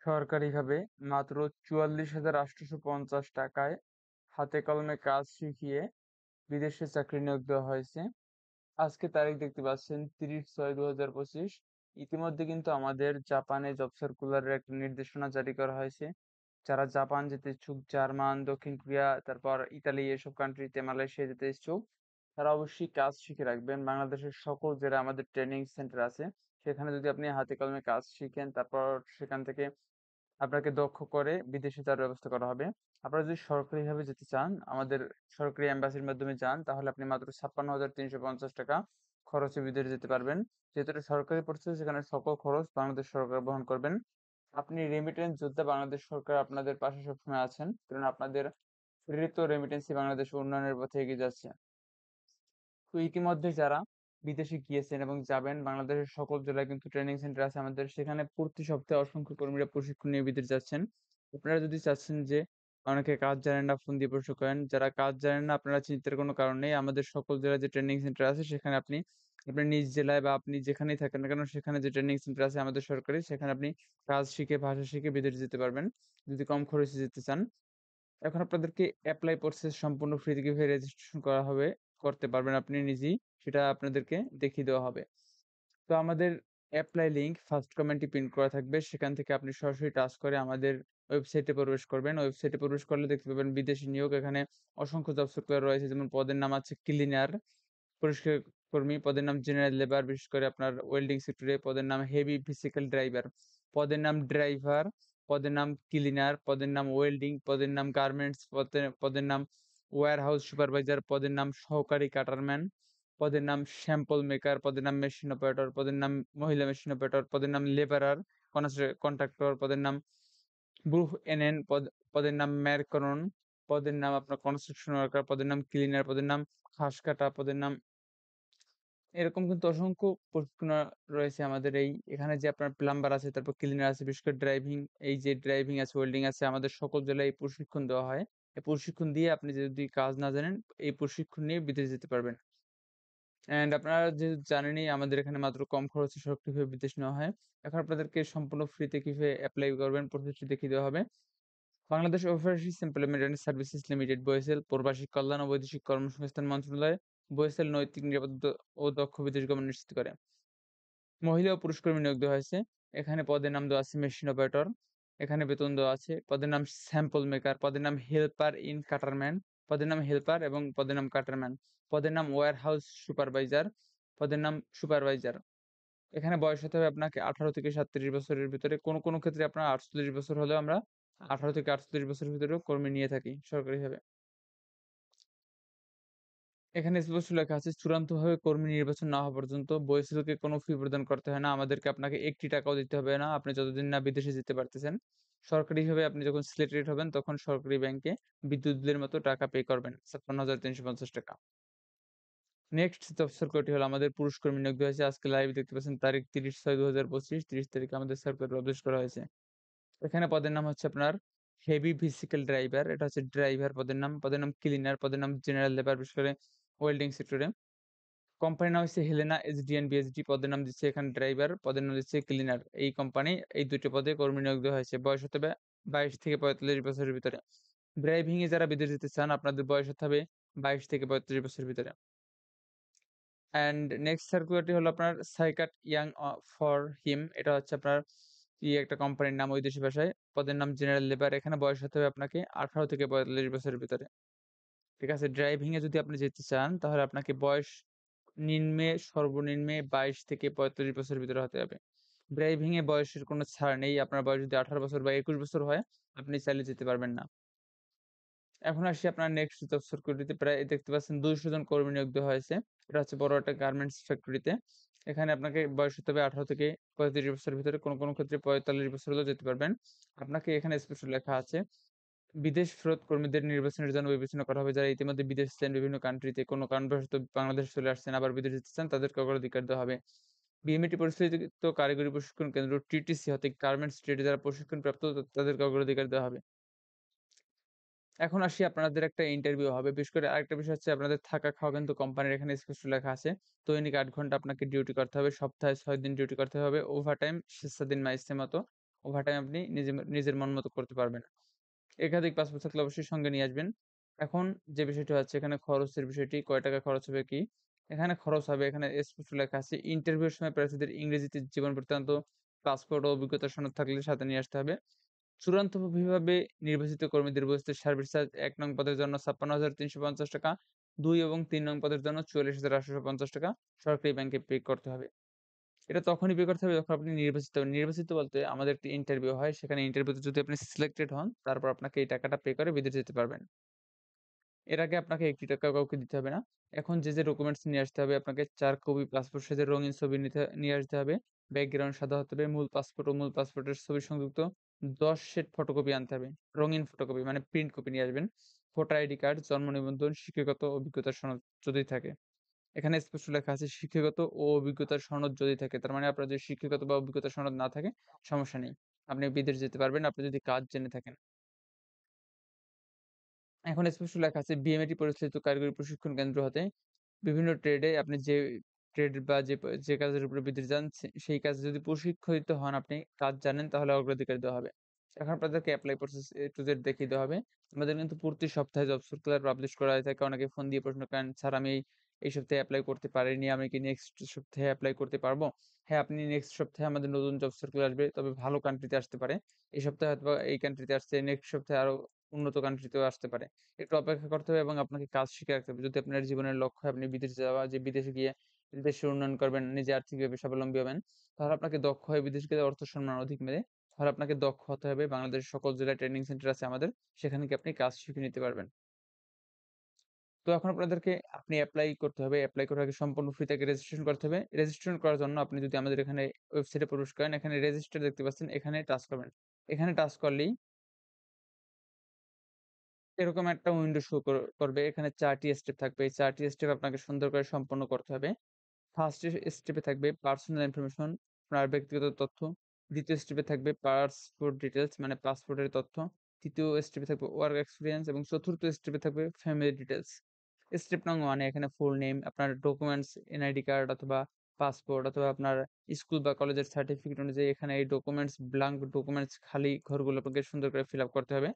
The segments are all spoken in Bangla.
সরকারিভাবে মাত্র ৪৪,৮৫০ টাকায় হাতে কলমে কাজ শিখিয়ে বিদেশে চাকরি নিয়োগ দেওয়া হয়েছে। আজকে তারিখ দেখতে পাচ্ছেন ৩০/৬/২০২৫। ইতিমধ্যে কিন্তু আমাদের জাপানে জব সার্কুলারের একটা নির্দেশনা জারি করা হয়েছে। যারা জাপান যেতে ইচ্ছুক, জার্মান, দক্ষিণ কোরিয়া, তারপর ইতালি এসব কান্ট্রিতে, মালয়েশিয়া যেতে ইচ্ছুক, তারা অবশ্যই কাজ শিখে রাখবেন। বাংলাদেশের সকল জেলা আমাদের ট্রেনিং সেন্টার আছে, সেখানে যদি আপনি হাতে কলমে কাজ শিখেন, তারপর সেখান থেকে আপনাকে দক্ষ করে বিদেশে যাওয়ার ব্যবস্থা করা হবে। আপনারা যদি সরকারিভাবে যেতে চান, আমাদের সরকারি এম্বাসির মাধ্যমে যান, তাহলে আপনি মাত্র ৫৬,৩৫০ টাকা খরচে বিদেশে যেতে পারবেন। যেহেতু এটা সরকারি প্রসেস, সেখানে সকল খরচ বাংলাদেশ সরকার বহন করবেন। আপনি রেমিটেন্স যোদ্ধা, বাংলাদেশ সরকার আপনাদের পাশে সবসময় আছেন, কারণ আপনাদের প্রেরিত রেমিটেন্সই বাংলাদেশ উন্নয়নের পথে এগিয়ে যাচ্ছে। তো ইতিমধ্যে যারা বিদেশে গিয়েছেন এবং যাবেন, বাংলাদেশের সকল জেলায় কিন্তু ট্রেনিং সেন্টার আছে আমাদের, সেখানে প্রতি সপ্তাহে অসংখ্য কর্মীরা প্রশিক্ষণ নিয়ে বিদেশ যাচ্ছেন। আপনারা যদি চাচ্ছেন যে অনেকে কাজ জানেন না, ফোন দিয়ে প্রশ্ন করেন, যারা কাজ জানেন না, আপনারা চিন্তার কোনো কারণ নেই। আমাদের সকল জেলায় যে ট্রেনিং সেন্টার আছে, সেখানে আপনি আপনার নিজ জেলায় বা আপনি যেখানেই থাকেন না কেন, সেখানে যে ট্রেনিং সেন্টার আছে আমাদের সরকারি, সেখানে আপনি কাজ শিখে, ভাষা শিখে বিদেশ যেতে পারবেন, যদি কম খরচে যেতে চান। এখন আপনাদেরকে এপ্লাই প্রসেস সম্পূর্ণ ফ্রি থেকে রেজিস্ট্রেশন করা হবে, করতে পারবেন আপনি নিজেই, সেটা আপনাদেরকে দেখিয়ে দেওয়া হবে। তো আমাদের এপ্লাই লিংক ফার্স্ট কমেন্টে পিন করা থাকবে, সেখান থেকে আপনি সরাসরি টাচ করে আমাদের ওয়েবসাইটে প্রবেশ করবেন। ওয়েবসাইটে প্রবেশ করলে দেখতে পাবেন বিদেশি নিয়োগ, এখানে অসংখ্য জব সার্কুলার রয়েছে, যেমন পদের নাম আছে ক্লিনার, পরিষ্কার কর্মী, পদের নাম জেনারেল লেবার, বিশেষ করে আপনার ওয়েল্ডিং সেক্টরে, পদের নাম হেভি ফিজিক্যাল ড্রাইভার, পদের নাম ড্রাইভার, পদের নাম ক্লিনার, পদের নাম ওয়েল্ডিং, পদের নাম গার্মেন্টস, পদের নাম ওয়্যার হাউস সুপারভাইজার, পদের নাম সহকারী কাটারম্যান, পদের নাম স্যাম্পল মেকার, পদের নাম মেশিন অপারেটর, পদের নাম মহিলা মেশিন অপারেটর, পদের নাম লেবারার, কন্ট্রাক্টর, পদের নাম ব্রুফ এনএন, পদের নাম ম্যারকরন, পদের নাম আপনার কনস্ট্রাকশন ওয়ার্কার, পদের নাম ক্লিনার, পদের নাম ঘাস কাটা, পদের নাম এরকম কিন্তু অসংখ্য প্রশিক্ষণ রয়েছে আমাদের এখানে, যে আপনার প্লাম্বার আছে, তারপর ক্লিনার আছে, বিশেষ করে ড্রাইভিং, এই যে ড্রাইভিং আছে, ওয়েল্ডিং আছে, আমাদের সকল জেলায় এই প্রশিক্ষণ দেওয়া হয়। এই প্রশিক্ষণ দিয়ে আপনি যদি কাজ না জানেন, এই প্রশিক্ষণ নিয়ে বিদেশ যেতে পারবেন। অ্যান্ড আপনারা যেহেতু জানেনই, আমাদের এখানে মাত্র কম খরচে সক্রিয়ভাবে বিদেশ নেওয়া হয়। এখন আপনাদেরকে সম্পূর্ণ ফ্রিতে কিভাবে এপ্লাই করবেন প্রসেসটি দেখিয়ে দেওয়া হবে। Bangladesh overseas employment and services limited, BOESL, প্রবাসী কল্যাণ ও বৈদেশিক কর্মসংস্থান মন্ত্রণালয়, বয়েসেল নৈতিক, নিরাপদ ও দক্ষ বিদেশ গমন নিশ্চিত করে। মহিলা ও পুরুষ কর্মী নিয়োগ দেওয়া হয়েছে। এখানে পদের নাম দেওয়া আছে মেশিন অপারেটর। এখানে বেতন দেওয়া আছে। পদের নাম স্যাম্পল মেকার, পদের নাম হেল্পার ইন কাটারম্যান, পদের নাম হেল্পার এবং পদের নাম কাটারম্যান, পদের নাম ওয়্যার হাউস সুপারভাইজার, পদের নাম সুপারভাইজার। এখানে বয়স হতে হবে আপনাকে ১৮ থেকে ৩৭ বছরের ভিতরে। কোনো ক্ষেত্রে আপনার ৪৮ বছর হলেও আমরা ১৮ থেকে ৪৮ বছরের ভিতরেও কর্মী নিয়ে থাকি সরকারিভাবে। এখানে স্পষ্ট লেখা আছে, চূড়ান্তভাবে কর্মী নির্বাচন না হওয়া পর্যন্ত বয়সীকে কোনো ফি প্রদান করতে হয় না। আমাদেরকে আপনাকে ১ টি টাকাও দিতে হবে না, আপনি যতদিন না বিদেশে যেতে পারতেছেন। সরকারিভাবে আপনি যখন সিলেক্টেড হবেন, তখন সরকারি ব্যাংকে বিদ্যুৎ বিলের মতো টাকা পে করবেন। ৫৬,৩৫০ টাকা। নেক্সট জব সার্কুলারটি হলো আমাদের পুরুষ কর্মী নিয়োগ দেওয়া হয়েছে। আজকে লাইভ দেখতে পাচ্ছেন, তারিখ ৩০/৬/২০২৫, ৩০ তারিখে আমাদের সার্কুলার পাবলিশ করা হয়েছে। এখানে পদের নাম হচ্ছে আপনার হেভি ভেহিকল ড্রাইভার, এটা হচ্ছে ড্রাইভার পদের নাম, পদের নাম ক্লিনার, পদের নাম জেনারেল লেবার, বিশেষ করে ওয়েল্ডিং সেক্টরে। কোম্পানির নাম হচ্ছে হেলেনা এসডিএন বিএসডি, পদের নাম দিচ্ছে এখানে ড্রাইভার, পদের নাম দিচ্ছে ক্লিনার। এই কোম্পানি এই ২ টি পদে কর্মী নিয়োগ দেওয়া হয়েছে। বয়স হতে হবে ২২ থেকে ৪৫ বছরের ভিতরে। ড্রাইভিং এ যারা বিদেশ যেতে চান, আপনাদের বয়স হতে হবে ২২ থেকে ৩৫ বছরের ভিতরে। অ্যান্ড নেক্সট সার্কুলারটি হলো আপনার সাইকাট ইয়াং ফর হিম, এটা হচ্ছে আপনার একটা কোম্পানির নাম ওই দেশি ভাষায়। পদের নাম জেনারেল লেবার। এখানে বয়স হতে হবে আপনাকে ১৮ থেকে ৪৫ বছরের ভিতরে। ঠিক আছে? ড্রাইভিং এ যদি আপনি যেতে চান, তাহলে আপনাকে বয়স সর্বনিম্নে ২২ থেকে ৩৫ বছরের ভিতরে হতে হবে। ড্রাইভিং এ বয়সের কোনো ছাড় নেই। আপনার বয়স যদি ১৮ বছর বা ২১ বছর হয়, আপনি চাইলে যেতে পারবেন না। এখন আসি আপনার নেক্সট জব সিকিউরিটিতে, প্রায় দেখতে পাচ্ছেন ২০০ জন কর্মী নিয়োগ দেওয়া হয়েছে। এটা হচ্ছে বড় একটা গার্মেন্টস ফ্যাক্টরিতে। এখানে আপনাকে বয়স হতে হবে ১৮ থেকে ৩৫ বছরের ভিতরে, কোনো ক্ষেত্রে ৪৫ বছর হলেও যেতে পারবেন। আপনাকে এখানে স্পষ্ট লেখা আছে, বিদেশ ফেরত কর্মীদের নির্বাচনের জন্য বিবেচনা করা হবে যারা ইতিমধ্যে বিদেশ ছিলেন, বিভিন্ন কান্ট্রিতে কোনো কারণবশত বাংলাদেশে চলে আসছেন, আবার বিদেশ যেতে চান, তাদেরকে অগ্রাধিকার দেওয়া হবে। বিএমইটি পরিচালিত কারিগরি প্রশিক্ষণ কেন্দ্র টিটিসি হতে গার্মেন্টস ট্রেডে যারা প্রশিক্ষণপ্রাপ্ত, তাদেরকে অগ্রাধিকার দেওয়া হবে। এখন আসি, আপনাদের একটা ইন্টারভিউ হবে। বিশেষ করে আরেকটা বিষয় হচ্ছে, আপনাদের থাকা খাওয়া কিন্তু কোম্পানির এখানে স্পষ্ট লেখা আছে। দৈনিক ৮ ঘন্টা আপনাকে ডিউটি করতে হবে। সপ্তাহে ৬ দিন ডিউটি করতে হবে। ওভারটাইম স্বেচ্ছাধীন বা ইচ্ছেমতো ওভারটাইম আপনি নিজের মন মতো করতে পারবেন। একাধিক পাসপোর্ট থাকলে অবশ্যই সঙ্গে নিয়ে আসবেন। এখন যে বিষয়টি হচ্ছে এখানে খরচের বিষয়টি কয় টাকা খরচ হবে কি? এখানে খরচ হবে এখানে স্পষ্ট লেখা আছে ইন্টারভিউয়ের সময় প্রার্থীদের ইংরেজিতে জীবন বৃত্তান্ত, পাসপোর্ট ও অভিজ্ঞতার সনদ থাকলে সাথে নিয়ে আসতে হবে। চূড়ান্তভাবে নির্বাচিত কর্মীদের বহিস্থ সার্ভিস চার্জ ১ নং পদের জন্য ৳৫৬,৩৫০ ২ এবং ৩ নং পদের জন্য ৳৪৪,৮৫০ সরকারি ব্যাংকে পে করতে হবে। এটা তখনই পে করতে হবে যখন আপনি নির্বাচিত হবেন। নির্বাচিত বলতে আমাদের একটি ইন্টারভিউ হয়। সেখানে ইন্টারভিউতে যদি আপনি সিলেক্টেড হন, তারপর আপনাকে এই টাকাটা পে করে বিদেশ যেতে পারবেন। এর আগে আপনাকে ৳১ কাউকে দিতে হবে না। এখন যে ডকুমেন্টস নিয়ে আসতে হবে আপনাকে ৪ কপি পাসপোর্ট সাইজের রঙিন ছবি নিয়ে আসতে হবে। ব্যাকগ্রাউন্ড সাদা হতে হবে। মূল পাসপোর্ট ও মূল পাসপোর্টের ছবি সংযুক্ত ১০ সেট ফটোকপি আনতে হবে। রঙিন ফটোকপি মানে প্রিন্ট কপি নিয়ে আসবেন। ভোটার আইডি কার্ড, জন্ম নিবন্ধন, শিক্ষাগত অভিজ্ঞতার সনদ যদি থাকে। এখানে স্পষ্ট লেখা আছে শিক্ষাগত ও অভিজ্ঞতার সনদ যদি থাকে। তার মানে আপনার যদি শিক্ষাগত বা অভিজ্ঞতার সনদ না থাকে সমস্যা নেই। আপনি বিদেশ যেতে পারবেন আপনি যদি কাজ জেনে থাকেন। এখন স্পষ্ট লেখা আছে বিএমএটি পরিচালিত কারিগরি প্রশিক্ষণ কেন্দ্র হতে বিভিন্ন ট্রেডে আপনি যে ট্রেড বা যে কাজের উপরে বিদেশ যান সেই কাজে যদি প্রশিক্ষিত হন আপনি কাজ জানেন তাহলে অগ্রাধিকার দেওয়া হবে। এখন আপনাদেরকে apply process A to Z দেখিয়ে দেওয়া হবে। আমাদের কিন্তু প্রতি সপ্তাহে জব সার্কুলার পাবলিশ করা হয়ে থাকে। অনেকে ফোন দিয়ে প্রশ্ন করেন, "স্যার আমি এই সপ্তাহে এপ্লাই করতে পারিনি। আমি কি নেক্সট সপ্তাহে এপ্লাই করতে পারবো?" হ্যাঁ, আপনি নেক্সট সপ্তাহে আমাদের নতুন জব সার্কুলার আসবে। তবে ভালো কান্ট্রিতে আসতে পারে। এই সপ্তাহে হয়তোবা এই কান্ট্রিতে আসছে, নেক্সট সপ্তাহে আরো উন্নত কান্ট্রিতেও আসতে পারে। একটু অপেক্ষা করতে হবে এবং আপনাকে কাজ শিখে রাখতে হবে। যদি আপনার জীবনের লক্ষ্য আপনি বিদেশে যাওয়া, যে বিদেশে গিয়ে দেশের উন্নয়ন করবেন, নিজে আর্থিকভাবে স্বাবলম্বী হবেন, তাহলে আপনাকে দক্ষ হয়ে বিদেশ গেলে অর্থ সম্মান অধিক মেলে। তাহলে আপনাকে দক্ষ হতে হবে। বাংলাদেশের সকল জেলায় ট্রেনিং সেন্টার আছে আমাদের। সেখানে গিয়ে আপনি কাজ শিখে নিতে পারবেন। তো এখন আপনাদেরকে আপনি এপ্লাই করতে হবে। এপ্লাই করার আগে সম্পূর্ণ ফ্রি থেকে রেজিস্ট্রেশন করতে হবে। রেজিস্ট্রেশন করার জন্য আপনি যদি আমাদের এখানে ওয়েবসাইটে প্রবেশ করেন, এখানে রেজিস্টার দেখতে পাচ্ছেন, এখানে টাচ করবেন। এখানে টাচ করলেই এরকম একটা উইন্ডো শো করবে। এখানে ৪ টি স্টেপ থাকবে। এই ৪ টি স্টেপ আপনাকে সুন্দর করে সম্পন্ন করতে হবে। ফার্স্ট স্টেপে থাকবে পার্সোনাল ইনফরমেশন, আপনার ব্যক্তিগত তথ্য। দ্বিতীয় স্টেপে থাকবে পাসপোর্ট ডিটেইলস মানে পাসপোর্টের তথ্য। তৃতীয় স্টেপে থাকবে ওয়ার্ক এক্সপেরিয়েন্স এবং চতুর্থ স্টেপে থাকবে ফ্যামিলি ডিটেইলস। স্টেপ নং 1 এ এখানে ফুল নেম, আপনার ডকুমেন্টস, এনআইডি কার্ড অথবা পাসপোর্ট অথবা আপনার স্কুল বা কলেজের সার্টিফিকেট অনুযায়ী এখানে এই ডকুমেন্টস ব্লাঙ্ক ডকুমেন্টস খালি ঘরগুলো আপনাকে সুন্দর করে ফিল আপ করতে হবে।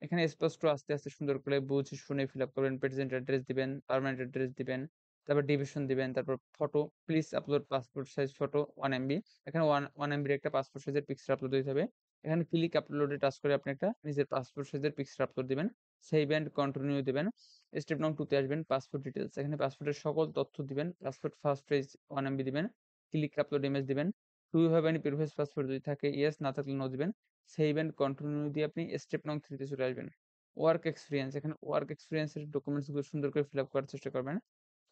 এখানে স্পষ্ট আস্তে সুন্দর করে বুঝে শুনে ফিল আপ করবেন। প্রেজেন্ট অ্যাড্রেস দিবেন, পার্মানেন্ট অ্যাড্রেস দিবেন। তারপর ডিভিশন দিবেন। তারপর photo, please upload passport size photo 1 MB. এখানে 1 এমবির একটা পাসপোর্ট সাইজের পিকচার আপলোড দিতে হবে। এখানে ক্লিক আপলোডে টাচ করে আপনি একটা নিজের পাসপোর্ট সাইজের পিকচার আপলোড দিবেন। সেভ অ্যান্ড কন্টিনিউ দিবেন। স্টেপ নং 2 তে আসবেন পাসপোর্ট ডিটেইলস। এখানে পাসপোর্টের সকল তথ্য দিবেন। পাসপোর্ট ফার্স্ট পেজ 1 এমবি দিবেন। ক্লিক আপলোড ইমেজ দিবেন। Do you have any previous passport যদি থাকে ইয়েস, না থাকলে নো দিবেন। সেভ অ্যান্ড কন্টিনিউ দিয়ে আপনি স্টেপ নং 3 তে চলে আসবেন। ওয়ার্ক এক্সপেরিয়েন্স এখানে ওয়ার্ক এক্সপেরিয়েন্স এর ডকুমেন্টস গুলো সুন্দর করে ফিল আপ করার চেষ্টা করবেন।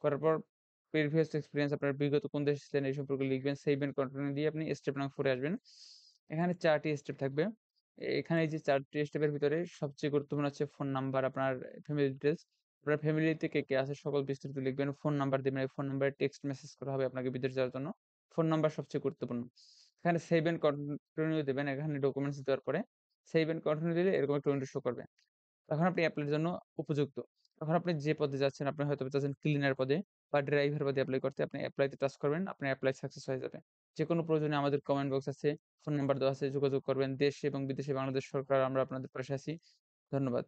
করার পর প্রিভিয়াস এক্সপেরিয়েন্স আপনার বিগত কোন দেশে ছিলেন এই সম্পর্কে লিখবেন। সেভ এন্ড কন্টিনিউ দিয়ে আপনি স্টেপ নং 4 এ আসবেন। এখানে ৪ টি স্টেপ থাকবে। এখানে এই যে ৪ টি স্টেপের ভিতরে সবচেয়ে গুরুত্বপূর্ণ হচ্ছে ফোন নাম্বার, আপনার ফ্যামিলি ডিটেইলস। আপনার ফ্যামিলিতে কে আছে সকল বিস্তারিত লিখবেন। ফোন নাম্বার দিবেন। এই ফোন নাম্বারে টেক্সট মেসেজ করা হবে আপনাকে বিদেশ যাওয়ার জন্য। ফোন নাম্বার সবচেয়ে গুরুত্বপূর্ণ। এখানে সেভ এন্ড কন্টিনিউ দিবেন। এখানে ডকুমেন্টস দেওয়ার পরে সেভ এন্ড কন্টিনিউ দিলে এরকম একটা উইন্ডো শো করবে। তখন আপনি এপ্লাইয়ের জন্য উপযুক্ত। তখন আপনি যে পদে যাচ্ছেন, আপনি হয়তোবা চাচ্ছেন ক্লিনার পদে বা ড্রাইভার পদে এপ্লাই করতে। আপনি এপ্লাই তে টাচ করবেন, আপনার এপ্লাই সাকসেস হয়ে যাবে। যেকোনো প্রয়োজনে আমাদের কমেন্ট বক্স আছে, ফোন নাম্বার দেওয়া আছে, যোগাযোগ করবেন। দেশ এবং বিদেশে বাংলাদেশ সরকার আমরা আপনাদের পাশে আছি। ধন্যবাদ।